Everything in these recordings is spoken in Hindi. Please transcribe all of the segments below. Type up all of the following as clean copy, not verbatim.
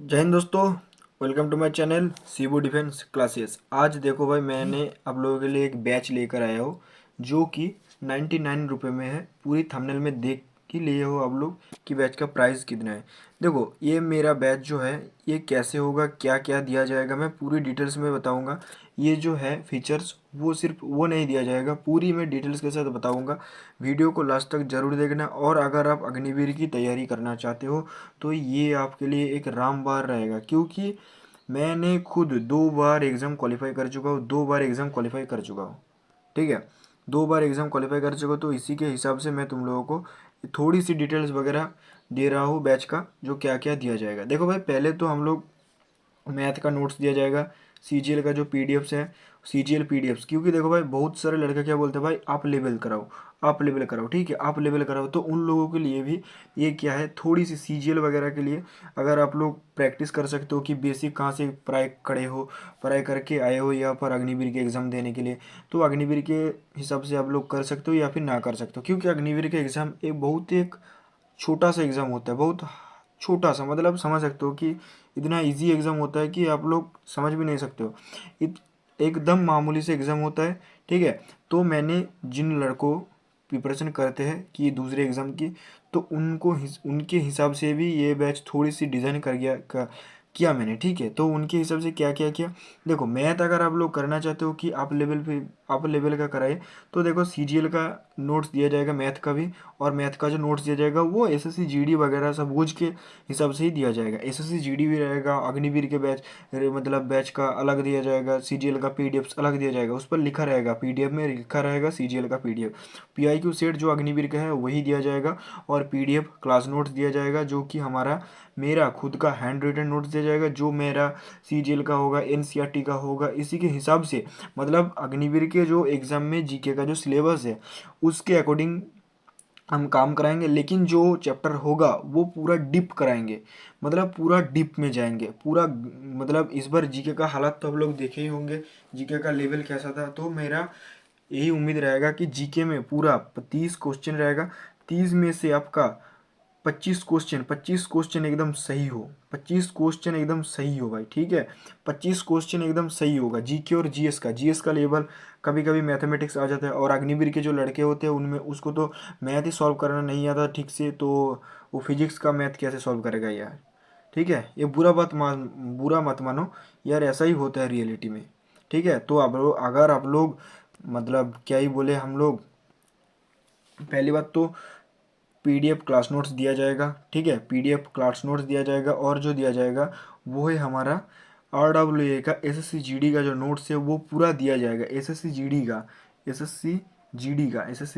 जय हिंद दोस्तों। वेलकम टू माय चैनल सीबू डिफेंस क्लासेस। आज देखो भाई, मैंने आप लोगों के लिए एक बैच लेकर आया हूँ जो कि 99 रुपये में है। पूरी थंबनेल में देख ही लिए हो आप लोग कि बैच का प्राइस कितना है। देखो, ये मेरा बैच जो है ये कैसे होगा, क्या क्या दिया जाएगा, मैं पूरी डिटेल्स में बताऊंगा। ये जो है फीचर्स वो सिर्फ वो नहीं दिया जाएगा, पूरी मैं डिटेल्स के साथ बताऊंगा। वीडियो को लास्ट तक जरूर देखना। और अगर आप अग्निवीर की तैयारी करना चाहते हो तो ये आपके लिए एक रामबाण रहेगा, क्योंकि मैंने खुद 2 बार एग्ज़ाम क्वालिफाई कर चुका हूँ, 2 बार एग्ज़ाम क्वालिफाई कर चुका हूँ। ठीक है, 2 बार एग्ज़ाम क्वालिफाई कर चुका हूँ, तो इसी के हिसाब से मैं तुम लोगों को थोड़ी सी डिटेल्स वगैरह दे रहा हूँ बैच का, जो क्या क्या दिया जाएगा। देखो भाई, पहले तो हम लोग मैथ का नोट्स दिया जाएगा, सीजीएल का जो पीडीएफ्स है, सीजीएल पीडीएफ्स। क्योंकि देखो भाई, बहुत सारे लड़के क्या बोलते हैं, भाई आप लेवल कराओ, आप लेवल कराओ। ठीक है, आप लेवल कराओ, तो उन लोगों के लिए भी ये क्या है, थोड़ी सी सीजीएल वगैरह के लिए अगर आप लोग प्रैक्टिस कर सकते हो कि बेसिक कहाँ से पढ़ाई खड़े हो, पढ़ाई करके आए हो यहाँ पर अग्निवीर के एग्ज़ाम देने के लिए, तो अग्निवीर के हिसाब से आप लोग कर सकते हो या फिर ना कर सकते हो। क्योंकि अग्निवीर के एग्ज़ाम एक छोटा सा एग्ज़ाम होता है, बहुत छोटा सा, मतलब समझ सकते हो कि इतना इजी एग्ज़ाम होता है कि आप लोग समझ भी नहीं सकते हो। एकदम मामूली से एग्ज़ाम होता है। ठीक है, तो मैंने जिन लड़कों प्रिपरेशन करते हैं कि दूसरे एग्ज़ाम की, तो उनके हिसाब से भी ये बैच थोड़ी सी डिज़ाइन किया मैंने। ठीक है, तो उनके हिसाब से क्या क्या किया। देखो, मैथ अगर आप लोग करना चाहते हो कि आप लेवल का कराए, तो देखो सीजीएल का नोट्स दिया जाएगा, मैथ का भी। और मैथ का जो नोट्स दिया जाएगा वो एसएससी जीडी वगैरह सब बूझ के हिसाब से ही दिया जाएगा। एसएससी जीडी भी रहेगा, अग्निवीर के मतलब बैच का अलग दिया जाएगा, सीजीएल का पीडीएफ अलग दिया जाएगा। उस पर लिखा रहेगा, पीडीएफ में लिखा रहेगा सीजीएल का पीडीएफ। पीआईक्यू सेट जो अग्निवीर का है वही दिया जाएगा, और पीडीएफ क्लास नोट्स दिया जाएगा, जो कि मेरा खुद का हैंड रिटन नोट्स दिया जाएगा, जो मेरा सीजीएल का होगा, एनसीईआरटी का होगा, इसी के हिसाब से। मतलब अग्निवीर के जो एग्ज़ाम में जीके का जो सिलेबस है उसके अकॉर्डिंग हम काम कराएंगे। लेकिन जो चैप्टर होगा वो पूरा डीप कराएंगे, मतलब पूरा डीप में जाएंगे पूरा। मतलब इस बार जीके का हालात तो आप लोग देखे ही होंगे, जीके का लेवल कैसा था। तो मेरा यही उम्मीद रहेगा कि जीके में पूरा 30 क्वेश्चन रहेगा। 30 में से आपका 25 क्वेश्चन एकदम सही हो, 25 क्वेश्चन एकदम सही हो भाई। ठीक है, 25 क्वेश्चन एकदम सही होगा जीके और जीएस का लेवल। कभी कभी मैथमेटिक्स आ जाता है, और अग्निवीर के जो लड़के होते हैं उनमें उसको तो मैथ ही सॉल्व करना नहीं आता ठीक से, तो वो फिजिक्स का मैथ कैसे सॉल्व करेगा यार। ठीक है, ये बुरा मत मानो यार, ऐसा ही होता है रियलिटी में। ठीक है, तो अब अगर आप लोग, मतलब क्या ही बोले हम लोग, पहली बात तो पीडीएफ क्लास नोट्स दिया जाएगा। ठीक है, पीडीएफ क्लास नोट्स दिया जाएगा, और जो दिया जाएगा वो है हमारा आरडब्ल्यूए का एसएससी जीडी का जो नोट्स है वो पूरा दिया जाएगा। एसएससी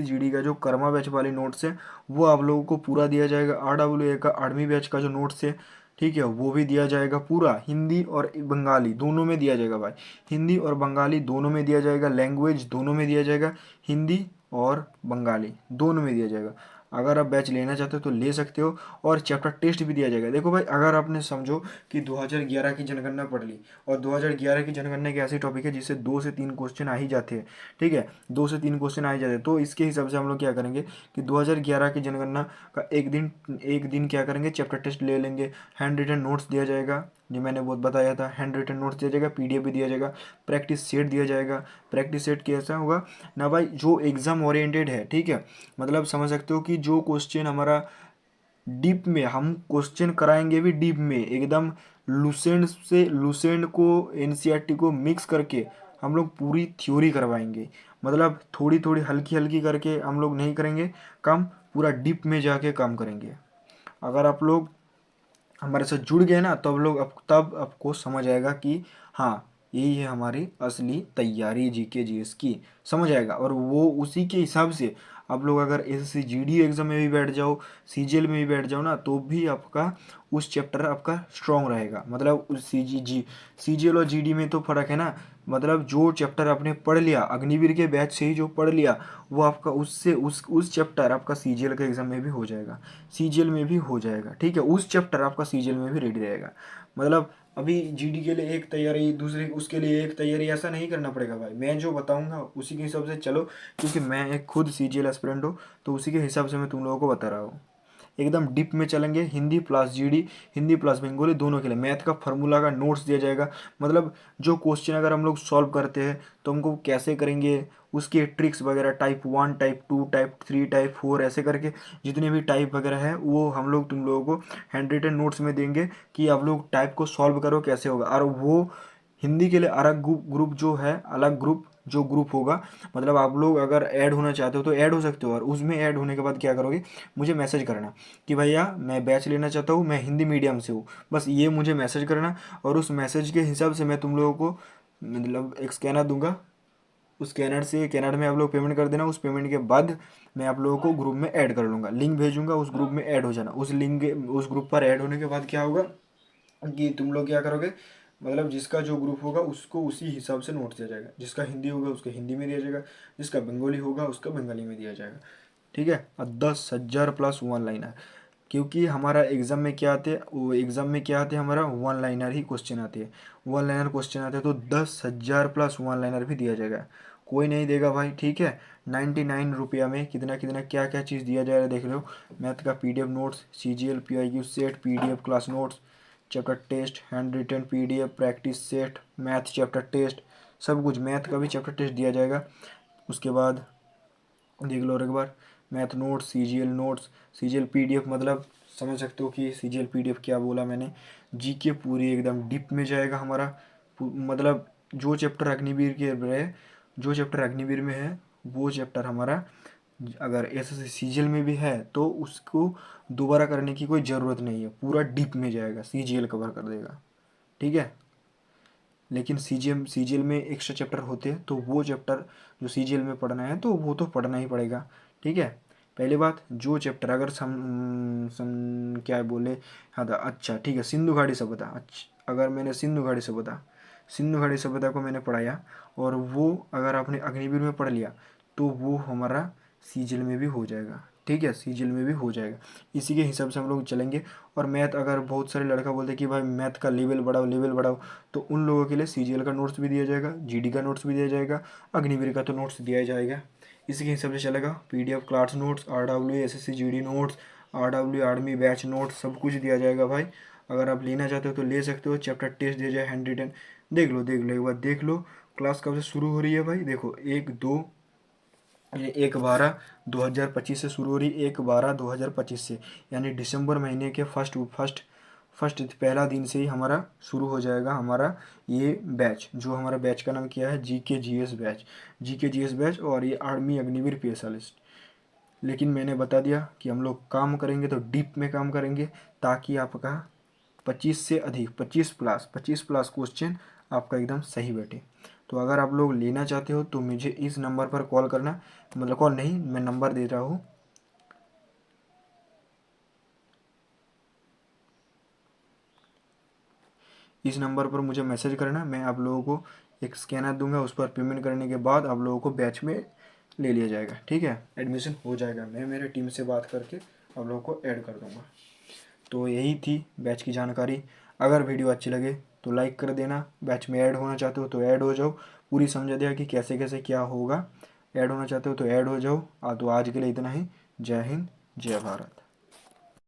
जीडी का जो कर्मा बैच वाले नोट्स है वो आप लोगों को पूरा दिया जाएगा। आरडब्ल्यूए का आर्मी बैच का जो नोट्स है, ठीक है, वो भी दिया जाएगा पूरा। हिंदी और बंगाली दोनों में दिया जाएगा भाई, हिंदी और बंगाली दोनों में दिया जाएगा, लैंग्वेज दोनों में दिया जाएगा, हिंदी और बंगाली दोनों में दिया जाएगा। अगर आप बैच लेना चाहते हो तो ले सकते हो। और चैप्टर टेस्ट भी दिया जाएगा। देखो भाई, अगर आपने समझो कि 2011 की जनगणना पढ़ ली, और 2011 की जनगणना एक ऐसी टॉपिक है जिससे 2 से 3 क्वेश्चन आ ही जाते हैं। ठीक है, 2 से 3 क्वेश्चन आ ही जाते हैं, तो इसके हिसाब से हम लोग क्या करेंगे कि 2011 की जनगणना का एक दिन क्या करेंगे, चैप्टर टेस्ट ले लेंगे। हैंड रिटन नोट्स दिया जाएगा, जो मैंने बहुत बताया था, हैंड रिटन नोट्स दिया जाएगा, पीडीएफ भी दिया जाएगा, प्रैक्टिस सेट दिया जाएगा। प्रैक्टिस सेट कैसा होगा ना भाई, जो एग्जाम ओरिएंटेड है। ठीक है, मतलब समझ सकते हो कि जो क्वेश्चन हमारा डीप में, हम क्वेश्चन कराएंगे भी डीप में एकदम, लुसेंट को एनसीईआरटी को मिक्स करके हम लोग पूरी थ्योरी करवाएंगे। मतलब थोड़ी थोड़ी हल्की हल्की करके हम लोग नहीं करेंगे काम, पूरा डीप में जाके काम करेंगे। अगर आप लोग हमारे साथ जुड़ गए ना, तब आपको समझ आएगा कि हाँ, यही है हमारी असली तैयारी जीके जीएस की, समझ आएगा। और वो उसी के हिसाब से आप लोग अगर एसएससी जीडी एग्जाम में भी बैठ जाओ, सीजीएल में भी बैठ जाओ ना, तो भी आपका उस चैप्टर आपका स्ट्रांग रहेगा। मतलब उस सीजीएल और जीडी में तो फर्क है ना। मतलब जो चैप्टर आपने पढ़ लिया अग्निवीर के बैच से ही, जो पढ़ लिया वो आपका उससे उस चैप्टर आपका सीजीएल के एग्जाम में भी हो जाएगा, सीजीएल में भी हो जाएगा। ठीक है, उस चैप्टर आपका सीजीएल में भी रेडी रहेगा। मतलब अभी जीडी के लिए एक तैयारी, दूसरे उसके लिए एक तैयारी, ऐसा नहीं करना पड़ेगा भाई। मैं जो बताऊंगा उसी के हिसाब से चलो, क्योंकि मैं एक खुद सीजीएल एस्पिरेंट हूँ, तो उसी के हिसाब से मैं तुम लोगों को बता रहा हूँ। एकदम डीप में चलेंगे, Hindi plus GD, Hindi plus Bengali दोनों के लिए। मैथ का फार्मूला का नोट्स दिया जाएगा, मतलब जो क्वेश्चन अगर हम लोग सॉल्व करते हैं तो हमको कैसे करेंगे, उसके ट्रिक्स वगैरह, टाइप 1, टाइप 2, टाइप 3, टाइप 4, ऐसे करके जितने भी टाइप वगैरह है वो हम लोग तुम लोगों को हैंड रिटन नोट्स में देंगे कि आप लोग टाइप को सॉल्व करो कैसे होगा। और वो हिंदी के लिए अलग ग्रुप जो है, अलग ग्रुप जो ग्रुप होगा, मतलब आप लोग अगर ऐड होना चाहते हो तो ऐड हो सकते हो। और उसमें ऐड होने के बाद क्या करोगे, मुझे मैसेज करना कि भैया मैं बैच लेना चाहता हूँ, मैं हिंदी मीडियम से हूँ, बस ये मुझे मैसेज करना। और उस मैसेज के हिसाब से मैं तुम लोगों को मतलब एक स्कैनर दूंगा, उस स्कैनर से, स्कैनर में आप लोग पेमेंट कर देना। उस पेमेंट के बाद मैं आप लोगों को ग्रुप में ऐड कर लूँगा, लिंक भेजूंगा, उस ग्रुप में ऐड हो जाना। उस लिंक, उस ग्रुप पर ऐड होने के बाद क्या होगा कि तुम लोग क्या करोगे, मतलब जिसका जो ग्रुप होगा उसको उसी हिसाब से नोट दिया जाएगा, जिसका हिंदी होगा उसको हिंदी में दिया जाएगा, जिसका बंगाली होगा उसका बंगाली में दिया जाएगा। ठीक है। और 10,000 प्लस वन लाइनर, क्योंकि हमारा एग्ज़ाम में क्या आते हैं, वो एग्ज़ाम में क्या आते हैं, हमारा वन लाइनर ही क्वेश्चन आते हैं, वन लाइनर क्वेश्चन आते हैं, तो 10,000 प्लस वन लाइनर भी दिया जाएगा। कोई नहीं देगा भाई, ठीक है। 99 रुपया में कितना कितना क्या क्या चीज़ दिया जाएगा देख लो। मैथ का PDF notes, CGL PIQ set, PDF class notes, chapter test, hand written PDF practice set, math chapter test, सब कुछ। मैथ का भी चैप्टर टेस्ट दिया जाएगा। उसके बाद देख लो और एक बार, math notes, CGL notes, CGL PDF, मतलब समझ सकते हो कि CGL PDF क्या बोला मैंने। GK पूरी एकदम डीप में जाएगा हमारा, मतलब जो चैप्टर अग्निवीर के रहे, जो चैप्टर अग्निवीर में है वो चैप्टर हमारा अगर SSC CGL में भी है तो उसको दोबारा करने की कोई ज़रूरत नहीं है, पूरा डीप में जाएगा, CGL कवर कर देगा। ठीक है। लेकिन CGL में एक्स्ट्रा चैप्टर होते हैं, तो वो चैप्टर जो CGL में पढ़ना है तो वो तो पढ़ना ही पड़ेगा। ठीक है। पहली बात, जो चैप्टर अगर क्या बोले, हाँ था, अच्छा ठीक है, सिंधु घाटी सभ्यता। अच्छा, अगर मैंने सिंधु घाटी सभ्यता को मैंने पढ़ाया और वो अगर आपने अग्निवीर में पढ़ लिया तो वो हमारा CGL में भी हो जाएगा। ठीक है, CGL में भी हो जाएगा। इसी के हिसाब से हम लोग चलेंगे। और मैथ, अगर बहुत सारे लड़का बोलते हैं कि भाई मैथ का लेवल बढ़ाओ, लेवल बढ़ाओ, तो उन लोगों के लिए CGL का नोट्स भी दिया जाएगा, GD का नोट्स भी दिया जाएगा, अग्निवीर का तो नोट्स दिया ही जाएगा। इसी के हिसाब से चलेगा। PDF class notes, RW SSC GD notes, RW army batch notes, सब कुछ दिया जाएगा भाई। अगर आप लेना चाहते हो तो ले सकते हो। चैप्टर टेस्ट दिया जाए, हैंड रिटन, देख लो एक बार देख लो। क्लास कब से शुरू हो रही है भाई, देखो 1/12/2025 से शुरू हो रही, 1/12/2025 से, यानी दिसंबर महीने के फर्स्ट पहला दिन से ही हमारा शुरू हो जाएगा हमारा ये बैच। जो हमारा बैच का नाम क्या है, GK GS batch, GK GS batch, और ये आर्मी अग्निवीर PSList। लेकिन मैंने बता दिया कि हम लोग काम करेंगे तो डीप में काम करेंगे, ताकि आपका 25 से अधिक, 25 प्लस क्वेश्चन आपका एकदम सही बैठे। तो अगर आप लोग लेना चाहते हो तो मुझे इस नंबर पर कॉल करना, मतलब कॉल नहीं, मैं नंबर दे रहा हूँ। इस नंबर पर मुझे मैसेज करना, मैं आप लोगों को एक स्कैनर दूंगा, उस पर पेमेंट करने के बाद आप लोगों को बैच में ले लिया जाएगा। ठीक है, एडमिशन हो जाएगा, मैं मेरे टीम से बात करके आप लोगों को ऐड कर दूंगा। तो यही थी बैच की जानकारी। अगर वीडियो अच्छी लगे तो लाइक कर देना, बैच में ऐड होना चाहते हो तो ऐड हो जाओ, पूरी समझा दिया कि कैसे कैसे क्या होगा। ऐड होना चाहते हो तो ऐड हो जाओ। तो आज के लिए इतना ही। जय हिंद, जय भारत।